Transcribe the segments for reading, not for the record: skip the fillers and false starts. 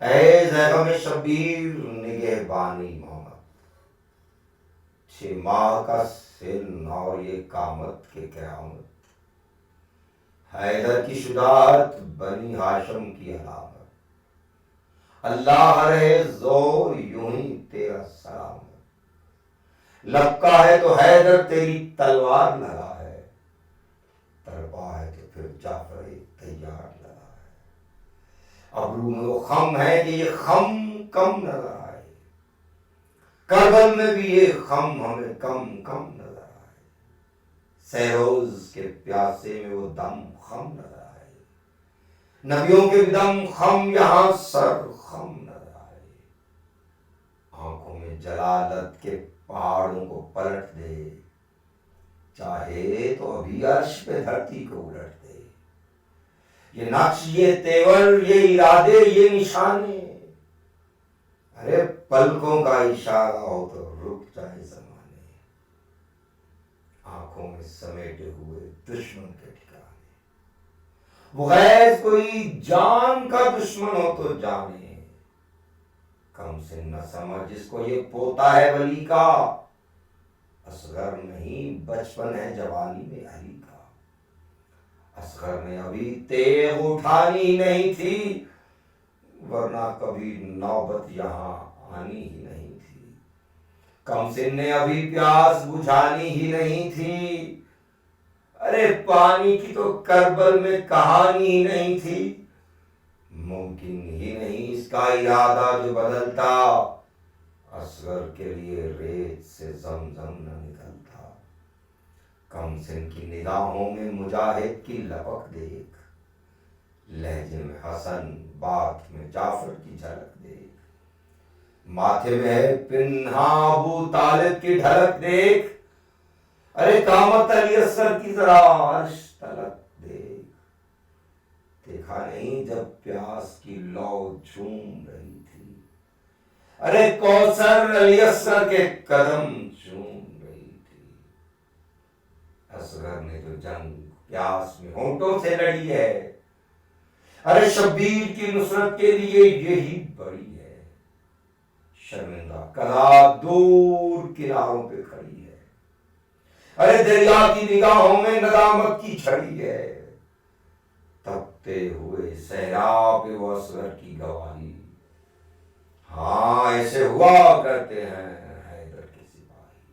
اے زیغم شبیر نگہبانی محمد، 6 ماہ کا سن اور یہ قامت کے قیامت، حیدر کی شجاعت بنی ہاشم کی علامت، اللہ رہے زور یوں ہی تیرا سلام، لپکا ہے تو حیدر تیری تلوار لگا ہے، تڑپا ہے تو پھر جعفر تیار لگا ہے، ابرو میں وہ خم ہے کہ یہ خم کم نظر آئے، کربل میں بھی یہ خم ہمیں کم کم نظر آئے، سہروز کے پیاسے میں وہ دم خم نظر آئے، نبیوں کے دم خم یہاں سر خم نظر آئے، آنکھوں میں جلالت کے پہاڑوں کو پلٹ دے، چاہے تو ابھی عرش پہ دھرتی کو الٹ دے، یہ نقش یہ تیور یہ ارادے یہ نشانے، ارے پلکوں کا اشارہ ہو تو رک جائے زمانے، آنکھوں میں سمیٹے ہوئے دشمن کے ٹھکانے، وہ غیظ کوئی جان کا دشمن ہو تو جانے، کم سے نہ سمجھ جس کو یہ پوتا ہے ولی کا، اصغر نہیں بچپن ہے جوانی میں علی کا، اصغر نے ابھی تیغ اٹھانی نہیں تھی، ورنہ کبھی نوبت یہاں آنی ہی نہیں تھی، کم سن نے ابھی پیاس بجھانی ہی نہیں تھی، ارے پانی کی تو کربل میں کہانی ہی نہیں تھی، ممکن ہی نہیں اس کا ارادہ جو بدلتا، اصغر کے لیے ریت سے زمزم نہ نکلتا، کم سن کی نگاہوں میں مجاہد کی لپک دیکھ، لہجے میں حسن بات میں جعفر کی جھلک دیکھ، ماتھے میں ہے پنہا ابو طالب کی ڈھلک دیکھ، ارے قامت علی اصغر کی ذرا عرش تلک دیکھ، دیکھا نہیں جب پیاس کی لو جھوم رہی تھی، ارے کوثر علی اصغر کے قدم چوم رہی تھی، اصغر نے جو جنگ پیاس میں ہونٹوں سے لڑی ہے، ارے شبیر کی نصرت کے لیے یہی بڑی ہے، شرمندہ کلا دور کناروں پہ کھڑی ہے، ارے دریا کی نگاہوں میں ندامت کی چھڑی ہے، تپتے ہوئے صحرا پہ وہ اصغر کی گواہی، ہاں ایسے ہوا کرتے ہیں حیدر کے سپاہی،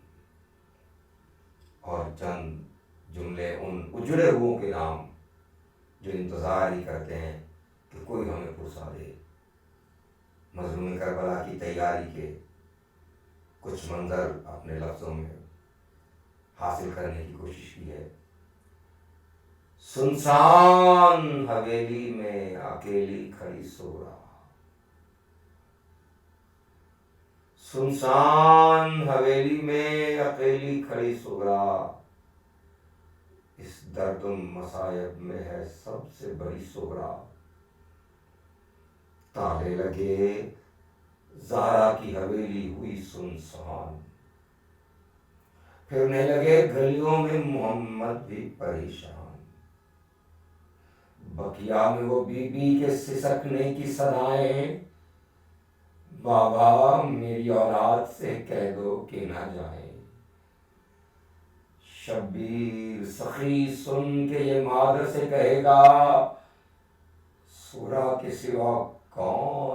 اور چند جملے ان اجڑے ہوئوں کے نام جو انتظار ہی کرتے ہیں کہ کوئی ہمیں پرسا دے، مظلوم کربلا کی تیاری کے کچھ منظر اپنے لفظوں میں حاصل کرنے کی کوشش کی ہے، سنسان حویلی میں اکیلی کھڑی سو رہا، سنسان حویلی میں اکیلی کھڑی سو رہا، اس درد و مصائب میں ہے سب سے بڑی سغرا، تالے لگے زہرا کی حویلی ہوئی سنسان، پھرنے لگے گلیوں میں محمد بھی پریشان، بقیا میں وہ بی بی کے سسکنے کی صدائیں، بابا میری اولاد سے کہہ دو کہ نہ جائیں، شبیر سخی سن کے یہ مادر سے کہے گا، سورا کے سوا کون